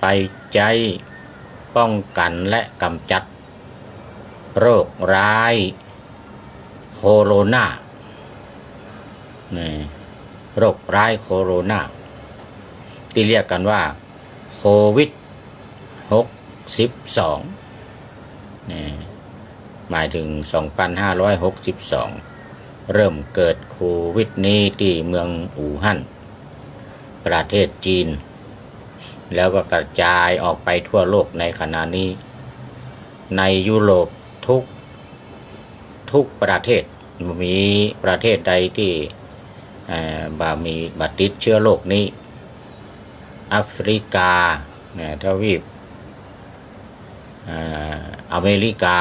ไปใจป้องกันและกำจัดโรคร้ายโคโรนาโรคร้ายโคโรนาที่เรียกกันว่าโควิด62หมายถึง2562เริ่มเกิดโควิดนี้ที่เมืองอู่ฮั่นประเทศจีนแล้วก็กระจายออกไปทั่วโลกในขณะนี้ในยุโรปทุกประเทศมีประเทศใดที่บาติดเชื้อโรคนี้แอฟริกาทวีปอเมริกา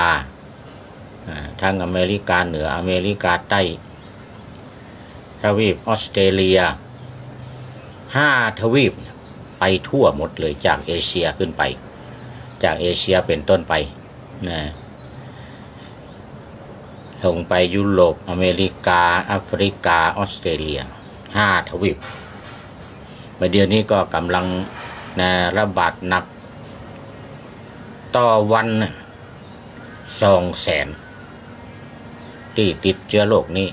ทั้งอเมริกาเหนืออเมริกาใต้ทวีปออสเตรเลีย5ทวีปไปทั่วหมดเลยจากเอเชียขึ้นไปจากเอเชียเป็นต้นไปลงไปยุโรปอเมริกาแอฟริกาออสเตรเลีย5ทวีปเดี๋ยวนี้ก็กำลังระบาดหนักต่อวัน200,000ที่ติดเชื้อโรคนี้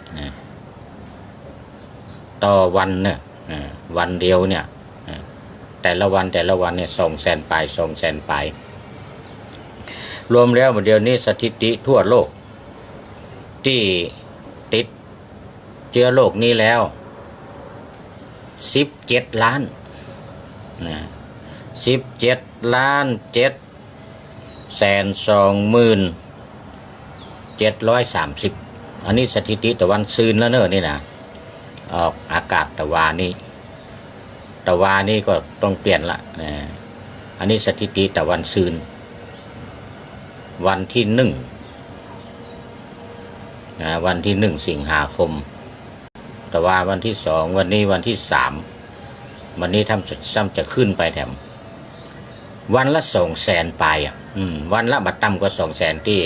ต่อวันวันเดียวเนี่ยแต่ละวันเนี่ย200,000 ปลายรวมแล้วเดี๋ยวนี้สถิติทั่วโลกที่ติดเชื้อโรคนี้แล้ว17 ล้าน17,227,730อันนี้สถิติตะวันซืนแล้วเนอะนี่นะออกอากาศตะวันนี้ก็ต้องเปลี่ยนละอันนี้สถิติตะวันซืนวันที่1สิงหาคมแต่ว่าวันที่2วันนี้วันที่3วันนี้ทำจะขึ้นไปแถมวันละ200,000 ปลายวันละบัตรต่ำก็200,000ที่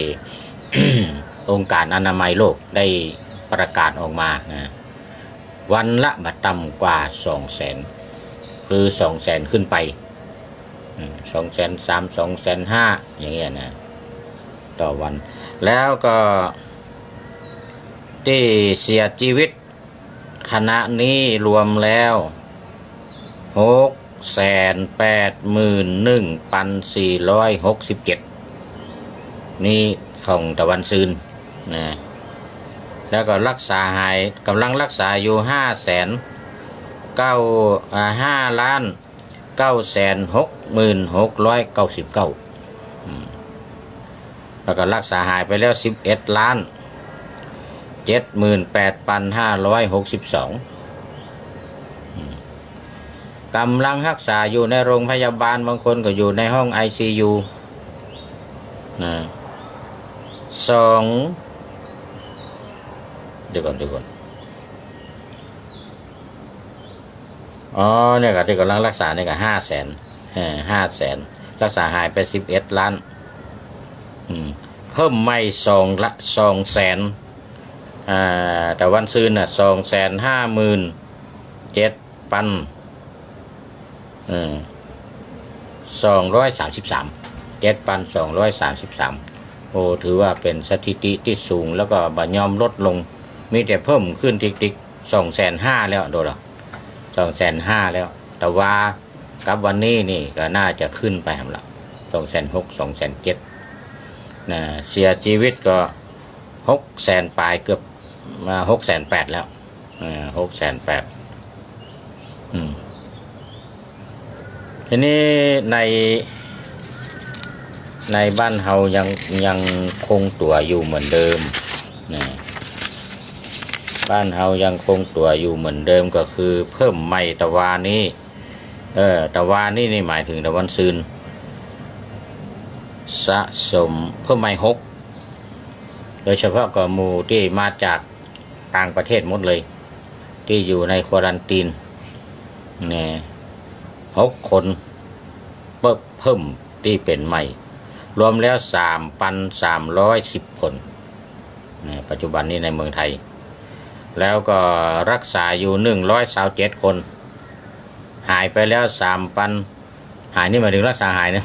องค์การอนามัยโลกได้ประกาศออกมาวันละบัตรต่ำกว่า200,000คือ200,000ขึ้นไป230,000 250,000อย่างเงี้ยนะต่อวันแล้วก็ที่เสียชีวิตคณะนี้รวมแล้ว681,467นี่ของตะวันซืนแล้วก็รักษาหายกำลังรักษาอยู่5,996,699แล้วก็รักษาหายไปแล้ว11,78,562กำลังรักษาอยู่ในโรงพยาบาลบางคนก็อยู่ในห้อง ICU เดี๋ยวก่อนเนี่ยก็ที่กำลังรักษาเนี่ยก็500,000รักษาหายไป11 ล้านเพิ่มไม่200,000แต่วันซืน7,233โอ้ถือว่าเป็นสถิติที่สูงแล้วก็บ่ยอมลดลงมีแต่เพิ่มขึ้นติ๊ก250,000แล้วโดนหรอ250,000แล้วแต่ว่ากับวันนี้นี่ก็น่าจะขึ้นไปทำละ260,000 270,000เสียชีวิตก็600,000 ปลายเกือบ680,000แล้ว680,000ทีนี้ในบ้านเฮายังคงตัวอยู่เหมือนเดิมบ้านเฮายังคงตัวอยู่เหมือนเดิมก็คือเพิ่มใหม่ตะวานี้ตะวานี่หมายถึงตะวันซืนสะสมเพิ่มใหม่6โดยเฉพาะกหมู่ที่มาจากต่างประเทศหมดเลยที่อยู่ในควอรันตีน6 คนเพิ่มที่เป็นใหม่รวมแล้ว 3,310 คนปัจจุบันนี้ในเมืองไทยแล้วก็รักษาอยู่127 คนหายไปแล้ว หายนี่หมายถึงรักษาหายนะ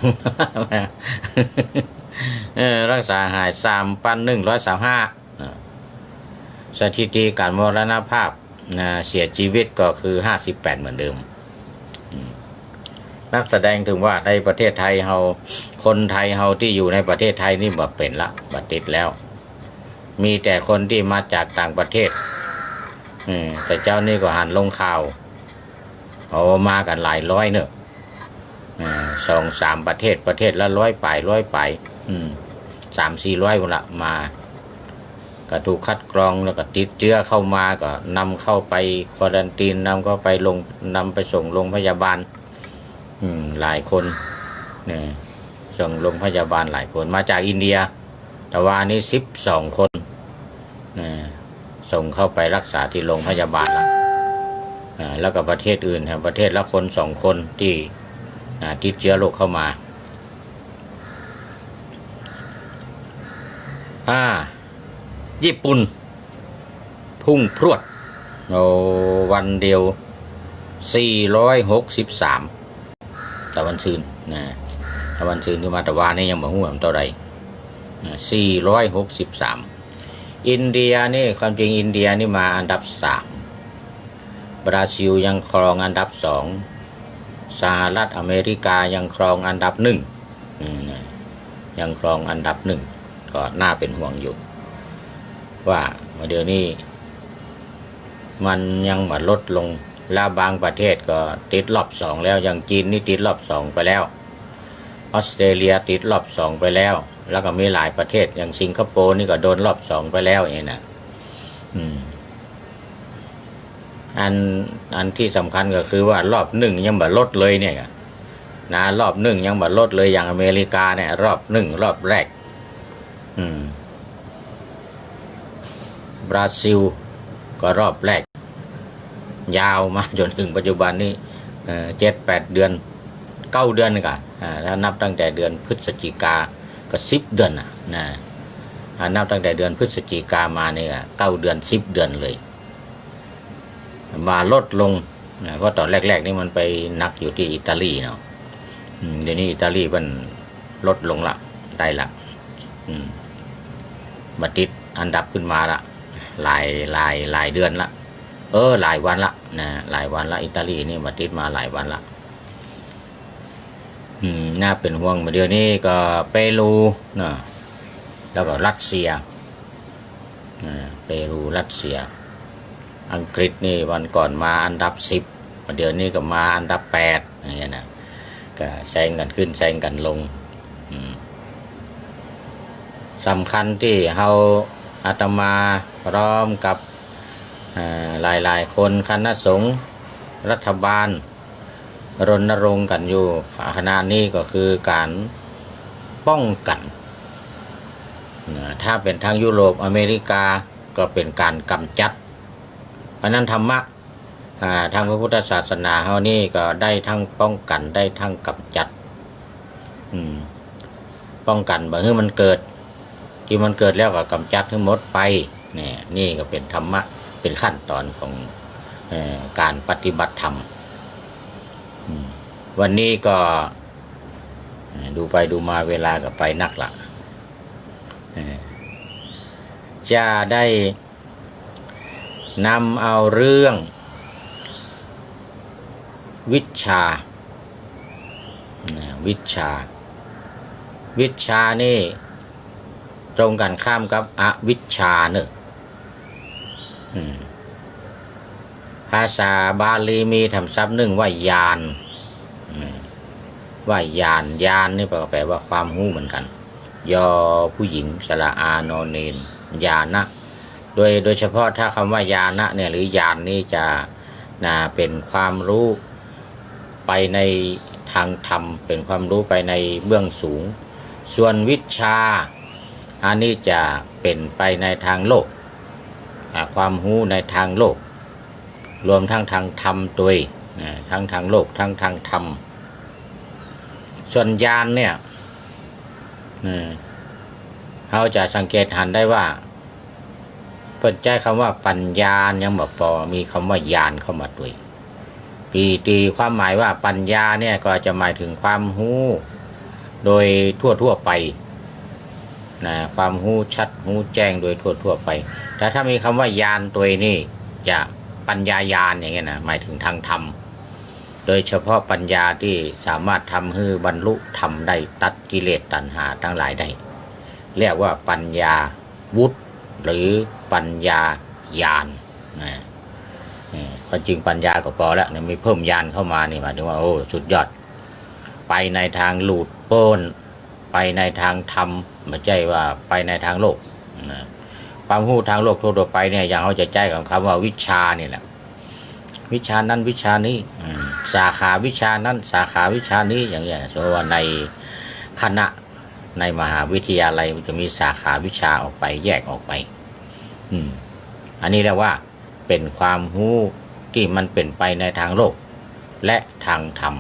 รักษาหาย 3,135 สถิติการมรณภาพเสียชีวิตก็คือ58เหมือนเดิมนักแสดงถึงว่าในประเทศไทยเฮาคนไทยเฮาที่อยู่ในประเทศไทยนี่บ่เป็นละบ่ติดแล้วมีแต่คนที่มาจากต่างประเทศแต่เจ้านี่ก็หันลงข่าวเอามากันหลายร้อยเนอะ2-3 ประเทศละ100 ไป300-400คนละมาก็ถูกคัดกรองแล้วก็ติดเชื้อเข้ามาก็นำเข้าไปควอรันตีนนำไปส่งโรงพยาบาลหลายคนส่งโรงพยาบาลหลายคนมาจากอินเดียแต่ว่านี่12 คนส่งเข้าไปรักษาที่โรงพยาบาลแล้วก็ประเทศอื่นประเทศละคน2 คนที่ติดเชื้อโรคเข้ามาญี่ปุ่นพุ่งพรวดวันเดียว463ตะวันซืนตะวันซืนที่มาแต่ว่านี่ยังบ่ฮู้ว่ามันเท่าใด463อินเดียนี่ความจริงอินเดียนี่มาอันดับ3บราซิลยังครองอันดับ2สหรัฐอเมริกายังครองอันดับ1ยังครองอันดับ1ก็น่าเป็นห่วงอยู่ว่าเดี๋ยวนี้มันยังมาลดลงแล้วบางประเทศก็ติดรอบ2แล้วอย่างจีนนี่ติดรอบ2ไปแล้วออสเตรเลียติดรอบ2ไปแล้วแล้วก็มีหลายประเทศอย่างสิงคโปร์นี่ก็โดนรอบ2ไปแล้วอย่างนี้นะอันที่สำคัญก็คือว่ารอบ1ยังบ่ลดเลยเนี่ยนะรอบ1ยังบ่ลดเลยอย่างอเมริกาเนี่ยรอบ1รอบแรกบราซิลก็รอบแรกยาวมาจนถึงปัจจุบันนี้7-8 เดือน9 เดือนนี่ก็แล้วนับตั้งแต่เดือนพฤศจิกาก็10 เดือนนะนับตั้งแต่เดือนพฤศจิกามาเนี่ย9 เดือน10 เดือนเลยมาลดลงเพราะตอนแรกๆนี่มันไปหนักอยู่ที่อิตาลีเนาะเดี๋ยวนี้อิตาลีมันลดลงละได้ละมาติดอันดับขึ้นมาละหลายเดือนละหลายวันละหลายวันละอิตาลีนี่มาติดมาหลายวันละน่าเป็นห่วงเดี๋ยวนี้ก็เปรูนะแล้วก็รัสเซียเปรูรัสเซียอังกฤษนี่วันก่อนมาอันดับ10เดี๋ยวนี้ก็มาอันดับ8อย่างเงี้ยนะก็แซงกันขึ้นแซงกันลงสำคัญที่เราอาตมาพร้อมกับหลายคนคณะสงฆ์รัฐบาลรณรงค์กันอยู่ขณะนี้ก็คือการป้องกันถ้าเป็นทางยุโรปอเมริกาก็เป็นการกำจัดเพราะนั้นธรรมะทางพระพุทธศาสนาเฮานี่ก็ได้ทั้งป้องกันได้ทั้งกำจัดป้องกันบ่ให้มันเกิดที่มันเกิดแล้วก็กำจัดทั้งหมดไปนี่ก็เป็นธรรมะเป็นขั้นตอนของการปฏิบัติธรรมวันนี้ก็ดูไปดูมาเวลาก็ไปนักละจะได้นำเอาเรื่องวิชานี่ตรงกันข้ามกับอวิชชาเนอะภาษาบาลีมีคำศัพท์หนึ่งว่าญาณญาณนี่แปลว่าความรู้เหมือนกันยอผู้หญิงสระอานอเนนญาณะโดยเฉพาะถ้าคำว่าญาณะเนี่ยหรือญาณนี่จะเป็นความรู้ไปในทางธรรมเป็นความรู้ไปในเบื้องสูงส่วนวิชาอันนี้จะเป็นไปในทางโลกความรู้ในทางโลกรวมทั้งทางธรรมตัวทั้งทางโลกทั้งทางธรรมส่วนญาณเนี่ยเราจะสังเกตเห็นได้ว่าเปิดใจคำว่าปัญญายังบ่พอมีคำว่าญาณเข้ามาด้วย ตีความหมายว่าปัญญาเนี่ยก็จะหมายถึงความรู้โดยทั่วไปนะความรู้ชัดรู้แจ้งโดยทั่วไปแต่ถ้ามีคำว่าญาณตัวนี่จะปัญญาญาณอย่างเงี้ยนะหมายถึงทางธรรมโดยเฉพาะปัญญาที่สามารถทำให้บรรลุธรรมได้ตัดกิเลสตัณหาทั้งหลายได้เรียกว่าปัญญาวุฒิหรือปัญญาญาณนะความจริงปัญญาก็พอแล้วเนี่ยมีเพิ่มญาณเข้ามานี่หมายถึงว่าโอ้สุดยอดไปในทางหลุดพ้นไปในทางธรรมไม่ใช่ว่าไปในทางโลกนะความรู้ทางโลกทั่วไปเนี่ยอย่างเขาจะใจของคำว่าวิชาเนี่ยแหละวิชานั้นวิชานี้สาขาวิชานั้นสาขาวิชานี้อย่างเงี้ยเพราะว่าในคณะในมหาวิทยาลัยมันจะมีสาขาวิชาออกไปแยกออกไปอันนี้เรียกว่าเป็นความรู้ที่มันเป็นไปในทางโลกและทางธรรม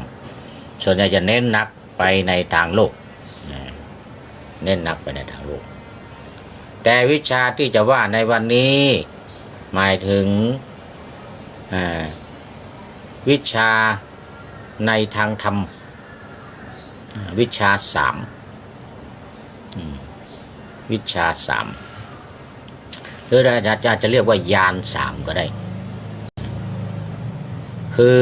ส่วนใหญ่จะเน้นหนักไปในทางโลกเน้นหนักไปในทางโลกแต่วิชาที่จะว่าในวันนี้หมายถึงวิชาในทางธรรมวิชาสามวิชาสามหรืออาจารย์จะเรียกว่าญาณสามก็ได้คือ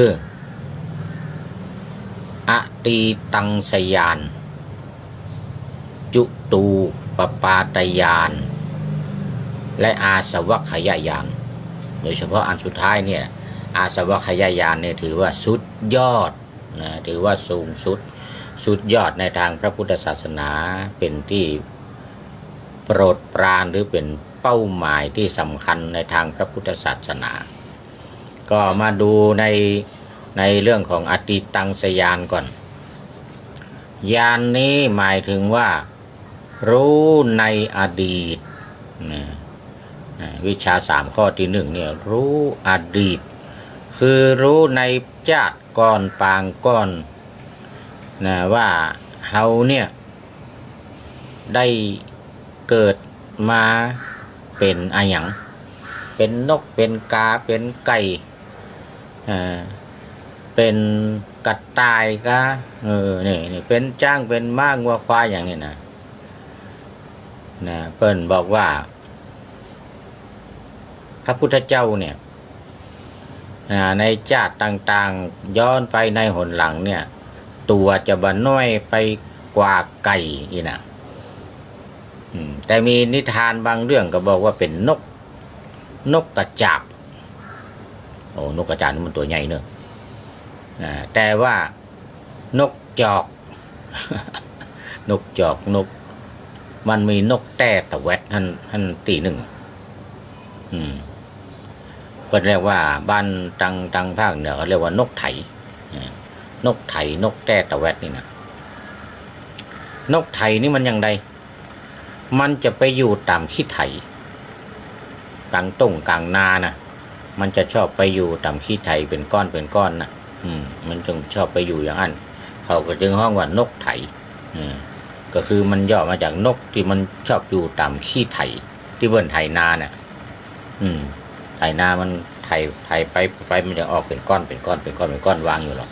อตีตังสยานจุตูปปาตยานและอาสวัคยายานโดยเฉพาะอันสุดท้ายเนี่ยอาสวัคยายานเนี่ยถือว่าสุดยอดนะถือว่าสูงสุดยอดในทางพระพุทธศาสนาเป็นที่โปรดปรานหรือเป็นเป้าหมายที่สำคัญในทางพระพุทธศาสนาก็มาดูในเรื่องของอติตังสยานก่อนญาณนี้หมายถึงว่ารู้ในอดีตวิชา3ข้อที่1เนี่ยรู้อดีตคือรู้ในชาติก่อนปางก่อนนะว่าเฮาเนี่ยได้เกิดมาเป็นอะไรอย่างเป็นนกเป็นกาเป็นไก่เป็นกระต่ายก็นี่เป็นจ้างเป็นม้างัวควายอย่างนี้นะเปิ้นบอกว่าพระพุทธเจ้าเนี่ยในชาติต่างๆย้อนไปในหนหลังเนี่ยตัวจะบ่น้อยไปกว่าไก่อีนะแต่มีนิทานบางเรื่องก็บอกว่าเป็นนกกระจาบโอ้นกกระจาบนี่มันตัวใหญ่เนอะแต่ว่านกจอก นกจอกมันมีนกแต่ตะแวดท่านตีหนึ่งก็เรียกว่าบ้านตังภาคเหนือเขาเรียกว่านกไถนกไถนกแต่ตะแวดนี่นะนกไถนี่มันยังไงมันจะไปอยู่ตามขี้ไถกลางต้งกลางนานะมันจะชอบไปอยู่ตามขี้ไถเป็นก้อนนะมันจึงชอบไปอยู่อย่างนั้นเขาก็จึงห้องว่านกไถก็คือมันย่อมาจากนกที่มันชอบอยู่ตามขี้ไถที่เบิ่นไถนาเนี่ยไถนามันไถไปมันจะออกเป็นก้อนวางอยู่หรอก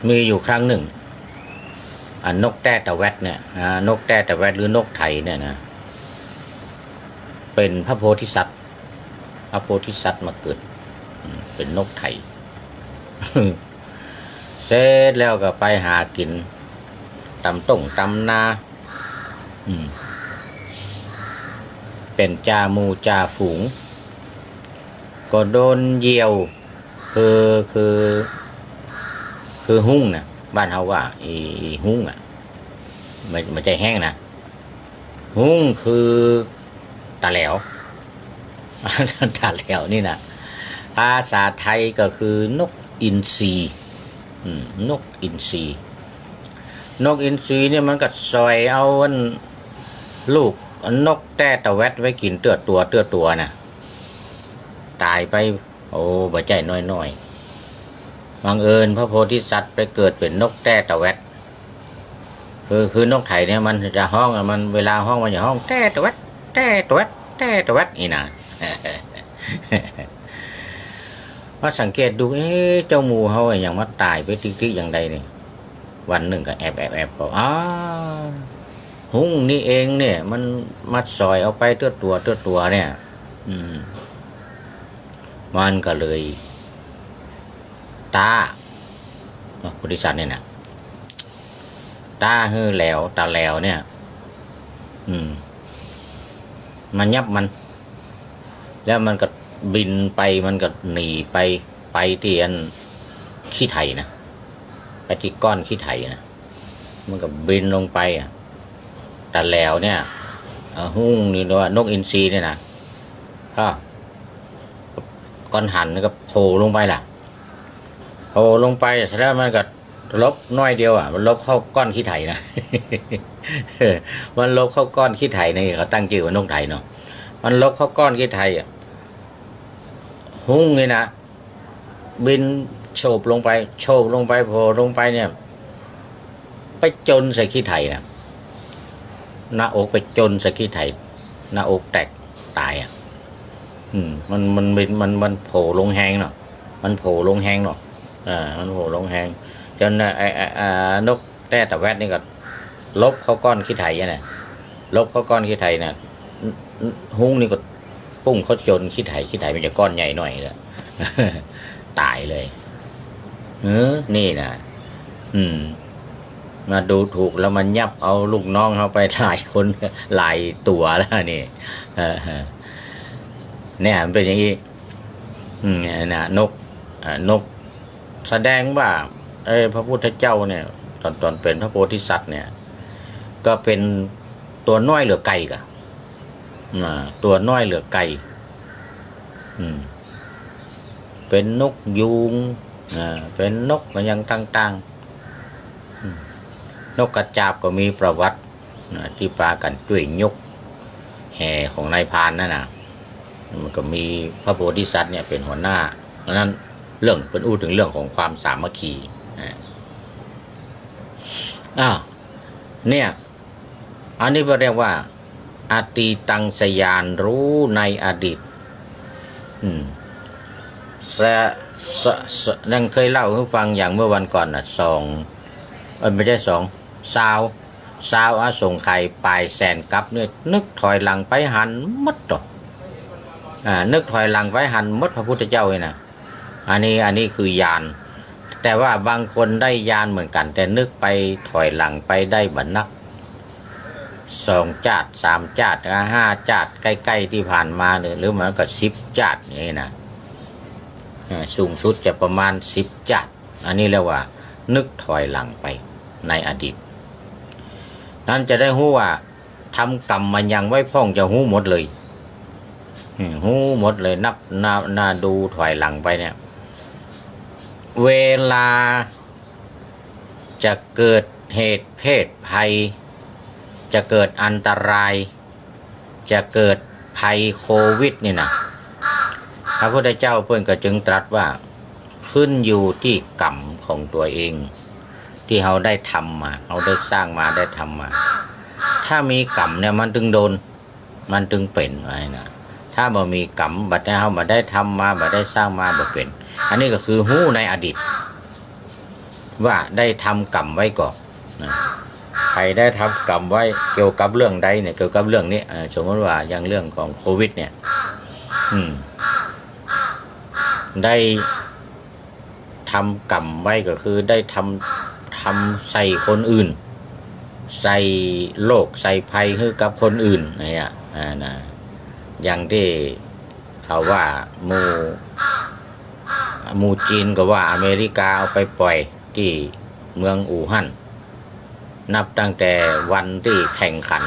มีอยู่ครั้งหนึ่งนกแต้ตะแวดเนี่ยนกแต้ตะแวดหรือนกไถเนี่ยนะเป็นพระโพธิสัตว์มาเกิดเป็นนกไถ เสร็จแล้วก็ไปหากินตำต้งตำนาเป็นจ่าหมู่จ่าฝูงก็โดนเหยี่ยวคือหุ้งนะบ้านเขาว่าอีหุ้งไม่ใช่แห้งนะหุ้งคือตาแหลวตาแหลวนี่นะภาษาไทยก็คือนกอินทรีนกอินทรีเนี่ยมันก็ซอยเอาลูกนกแต่ตะแวดไว้กินเตื้อตัวนะตายไปโอ้บ่ใจน้อยบังเอิญพระโพธิสัตว์ไปเกิดเป็นนกแต่ตะแวดคือนกไถเนี่ยมันจะห้องมันเวลาห้องมันจะห้องแต่ตะแวดนี่นะ ว่าสังเกตดูเจ้าหมูเขาอย่างมาตายไปติ๊กๆอย่างใดนี่วันหนึ่งก็แอบบอกหุ้งนี่เองเนี่ยมันมัดซอยเอาไปตัวเนี่ยมันก็เลยตาบริษัทเนี่ยนะตาฮือแล้วตาแล้วเนี่ยมันยับมันแล้วมันก็บินไปมันก็หนีไปที่อันขี้ไถนะไปที่ก้อนขี้ไถนะมันก็บินลงไปตาแล้วเนี่ยหุ้งนี่ว่านกอินทรีเนี่ยนะก้อนหันก็โผล่ลงไปล่ะโผล่ลงไปแล้วมันก็ลบน้อยเดียวมันลบเข้าก้อนขี้ไถนะ มันลบเข้าก้อนขี้ไถนี่เขาตั้งชื่อว่านกไถเนาะมันลบเข้าก้อนขี้ไถหุ้งนี่นะบินโฉบลงไปโผล่ลงไปเนี่ยไปจนใส่ขี้ไถนะหน้าอกไปจนใส่ขี้ไถหน้าอกแตกตายมันโผล่ลงแหงเนาะมันโผล่ลงแหงเนาะมันโผล่ลงแหงจนนกแต่แวดนี่ก็ลบเข้าก้อนขี้ไถเนี่ยลบเข้าก้อนขี้ไถเนี่ยหุ้งนี่ก็ปุ้งเขาจนขี้ไถมันจะก้อนใหญ่หน่อยเลย ตายเลยนี่นะมาดูถูกแล้วมันยับเอาลูกน้องเขาไปหลายคนหลายตัวแล้วนี่เนี่ยมันเป็นอย่างนี้นะนกแสดงว่าพระพุทธเจ้าเนี่ยตอนเป็นพระโพธิสัตว์เนี่ยก็เป็นตัวน้อยเหลือไก่กะตัวน้อยเหลือไก่เป็นนกยูงเป็นนกอย่างต่างๆนกกระจาบก็มีประวัติที่ปากันด้วยยกแห่ของนายพรานนั่นน่ะมันก็มีพระโพธิสัตว์เนี่ยเป็นหัวหน้าเพราะนั้นเรื่องเป็นอู้ถึงเรื่องของความสามัคคีเนี่ยอันนี้เรียกว่าอตีตังสยานรู้ในอดีตนั่งเคยเล่าให้ฟังอย่างเมื่อวันก่อนไม่ใช่สาวส่งไข่ปลายแสนกับเนี่ยนึกถอยหลังไปหันมัดต่อนึกถอยหลังไปหันมัดพระพุทธเจ้าเลยนะอันนี้คือยานแต่ว่าบางคนได้ยานเหมือนกันแต่นึกไปถอยหลังไปได้บัดนัก2 จาด 3 จาด 5 จาดใกล้ๆที่ผ่านมาหรือมันก็10 จาดนี่นะสูงสุดจะประมาณ10 จาดอันนี้เรียกว่านึกถอยหลังไปในอดีตนั้นจะได้รู้ว่าทำกรรมมันยังไว้พ่องจะหู้หมดเลยหู้หมดเลยนับดูถอยหลังไปเนี่ยเวลาจะเกิดเหตุเพศภัยจะเกิดอันตรายจะเกิดภัยโควิดนี่นะพระพุทธเจ้าเพิ่นก็จึงตรัสว่าขึ้นอยู่ที่กรรมของตัวเองที่เราได้ทำมาเราได้สร้างมาได้ทำมาถ้ามีกรรมเนี่ยมันถึงโดนมันถึงเป็นไว้นะถ้าบ่มีกรรมบัดนี้เราบ่ได้ทำมาบ่ได้สร้างมาบ่เป็นอันนี้ก็คือหู้ในอดีตว่าได้ทำกรรมไว้ก่อนนะใครได้ทำกรรมไว้เกี่ยวกับเรื่องใดเนี่ยเกี่ยวกับเรื่องนี้สมมติว่าอย่างเรื่องของโควิดเนี่ยได้ทำกรรมไว้ก็คือได้ทำใส่คนอื่นใส่โรคใส่ภัยให้กับคนอื่นเนี่ยนะอย่างที่เขาว่าหมู่จีนก็ว่าอเมริกาเอาไปปล่อยที่เมืองอู่ฮั่นนับตั้งแต่วันที่แข่งขัน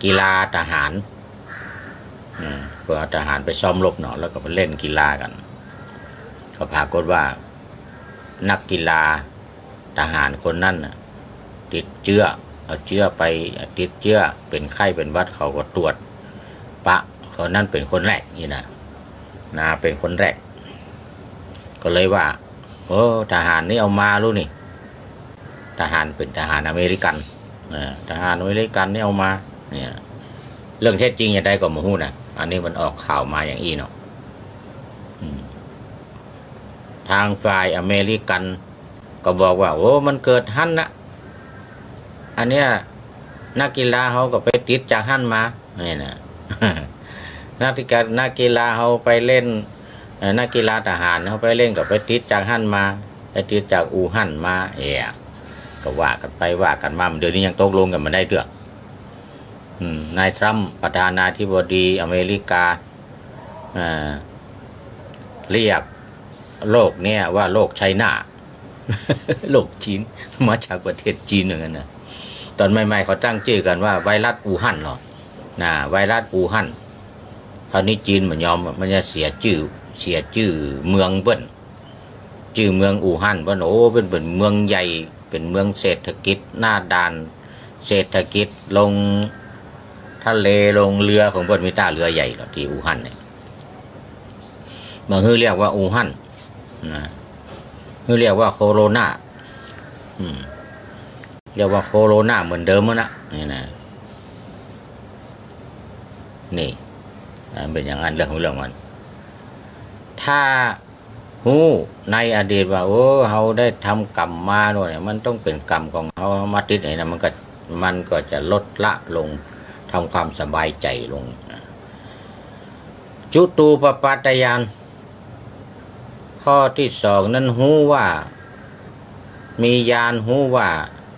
กีฬาทหารเพื่อทหารไปซ้อมรบเนาะแล้วก็ไปเล่นกีฬากันก็ปรากฏว่านักกีฬาทหารคนนั้นติดเชื้อเอาเชื้อไปติดเชื้อเป็นไข้เป็นหวัดเขาก็ตรวจคนนั้นเป็นคนแรกนี่นะเป็นคนแรกก็เลยว่าทหารนี่เอามารู้นี่ทหารเป็นทหารอเมริกันทหารอเมริกันนี่เอามาเนี่ยเรื่องเท็จจริงอย่างใดก็ไม่รู้นะ อันนี้มันออกข่าวมาอย่างอีเนาะทางฝ่ายอเมริกันก็บอกว่าโอ้มันเกิดหั่นนะอันเนี้ยนักกีฬาเขาก็ไปติดจากหั่นมาเนี่ยนะ นักกีฬาเขาไปเล่นนักกีฬาทหารเขาไปเล่นกับไปติดจากหั่นมาไปติดจากอู่ฮั่นมาก็ว่ากันไปว่ากันมาเดี๋ยวนี้ยังตกลงกันมาได้เรื่องนายทรัมป์ประธานาธิบดีอเมริกาเรียกโลกเนี่ยว่าโลกไชน่า โลกจีนมาจากประเทศจีนเหมือนกันนะตอนใหม่ๆเขาตั้งชื่อกันว่าไวรัสอู่ฮั่นหรอไวรัสอู่ฮั่นคราวนี้จีนมันยอมมันจะเสียชื่อเมืองเบิ้ลชื่อเมืองอู่ฮั่นว่าโอ้เป็นเมืองใหญ่เป็นเมืองเศรษฐกิจหน้าด่านเศรษฐกิจลงทะเลลงเรือของเบิ้ลมีท่าเรือใหญ่หรอที่อู่ฮั่นเนี่ยบางทีเรียกว่าอู่ฮั่นนะคือเรียกว่าโคโรนาเรียกว่าโคโรนาเหมือนเดิมนะนี่นะนี่เป็นอย่างนั้นเรื่องของเรื่องมันถ้าหูในอดีตว่าโอ้เขาได้ทำกรรมมาด้วยมันต้องเป็นกรรมของเขามาติดไหนนะมันก็จะลดละลงทำความสบายใจลงจุตูปปาตยานข้อที่สองนั้นหูว่ามีญาณหูว่า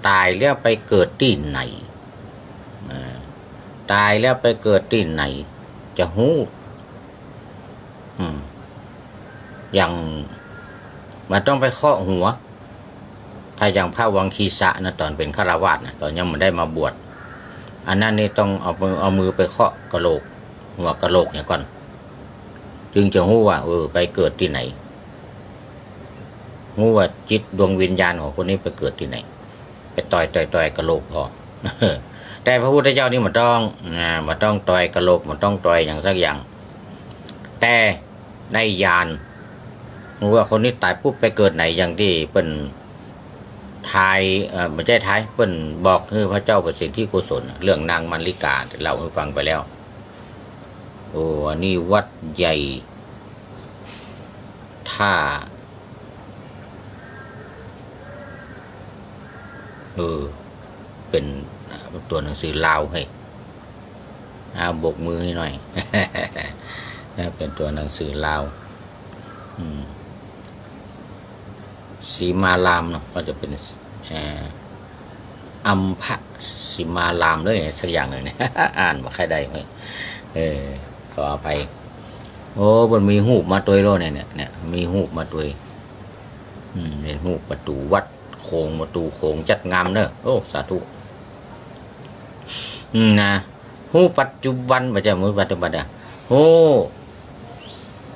ตายแล้วไปเกิดที่ไหนตายแล้วไปเกิดที่ไหนจะหูอย่างมันต้องไปเคาะหัวถ้าอย่างพระวังคีสะนะตอนเป็นฆราวาสนะตอนยังไม่ได้มาบวชอันนั้นนี่ต้องเอามือไปเคาะกะโหลกหัวกะโหลกเนี่ยก่อนจึงจะหูว่าไปเกิดที่ไหนหูว่าจิตดวงวิญญาณของคนนี้ไปเกิดที่ไหนไปต่อยกะโหลกพอ แต่พระพุทธเจ้านี่มันต้องต่อยกะโหลกมันต้องต่อยอย่างสักอย่างแต่ในญาณว่าคนนี้ตายปุ๊บไปเกิดไหนอย่างที่เป็นทายไม่ใช่ทายเป็นบอกคือพระเจ้าประสิทธิโกศลเรื่องนางมัลลิกาเราให้ฟังไปแล้วโอ้อันนี้วัดใหญ่ท่าเป็นตัวหนังสือลาวให้บกมือให้หน่อย เป็นตัวหนังสือลาวสีมารามเนาะก็จะเป็นอัมพะสีมารามด้วยสักอย่างหนึ่งเนี่ย อ่านมาใครได้ไหมขออภัยโอ้มันมีหูปมาตัวโลเนี่ยมีหูปมาตัวเป็นหูปประตูวัดโค้งประตูโค้งจัดงามเนอะโอ้สาธุนะหูปัจจุบันไม่ใช่หูปัจจุบันอะหู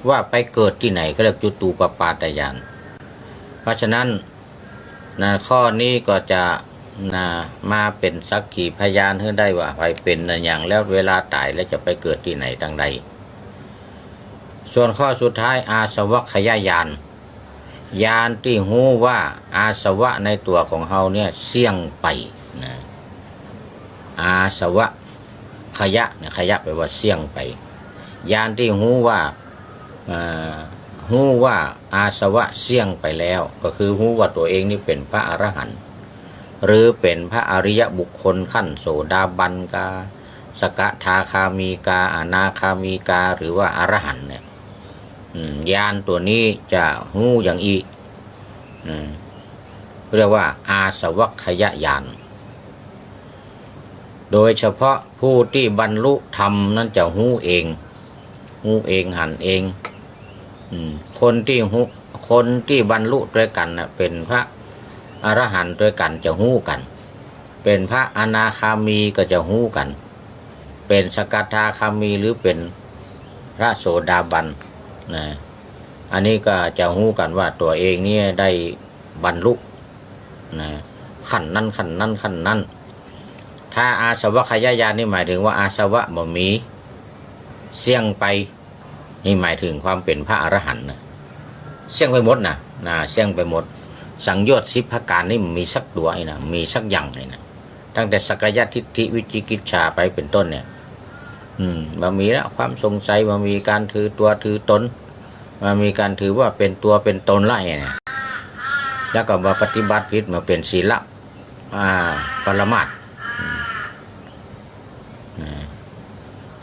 ว่าไปเกิดที่ไหนก็เรียกจุตูปปาตยานเพราะฉะนั้นข้อนี้ก็จะมาเป็นสักขีพยานให้ได้ว่าไปเป็นอย่างแล้วเวลาตายแล้วจะไปเกิดที่ไหนตั้งใดส่วนข้อสุดท้ายอาสวัคยญาณญาณที่หูว่าอาสวะในตัวของเฮาเนี่ยเสี่ยงไปนะอาสวะขยะเนี่ยขยะแปลว่าเสี่ยงไปญาณที่หูว่าอาสวะเสี่ยงไปแล้วก็คือหูว่าตัวเองนี่เป็นพระอรหันต์หรือเป็นพระอริยบุคคลขั้นโสดาบันกาสกทาคามีกาอนาคามีกาหรือว่าอรหันต์เนี่ยญาณตัวนี้จะหูอย่างอีเรียกว่าอาสวัคยญาณโดยเฉพาะผู้ที่บรรลุธรรมนั้นจะหูเองหันเองคนที่บรรลุด้วยกันเป็นพระอรหันต์ด้วยกันจะหูกันเป็นพระอนาคามีก็จะหูกันเป็นสกทาคามีหรือเป็นพระโสดาบันนะอันนี้ก็จะหูกันว่าตัวเองเนี่ยได้บรรลุนะขั้นนั้นถ้าอาสวัคยญาณนี่หมายถึงว่าอาสวะบ่มีเสี่ยงไปนี่หมายถึงความเป็นพระอรหันต์นะเสี่ยงไปหมดนะเสี่ยงไปหมดสังโยชน์10ประการนี่มีสักตัวไอ้นะมีสักอย่างเลยนะตั้งแต่สักกายทิฏฐิวิจิกิจฉาไปเป็นต้นเนี่ย บ่มีแล้วความสงสัยบ่มีการถือตัวถือตนบ่มีการถือว่าเป็นตัวเป็นตนไล่เนี่ยแล้วก็มาปฏิบัติผิดมาเป็นศีลปรมาส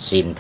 ศีล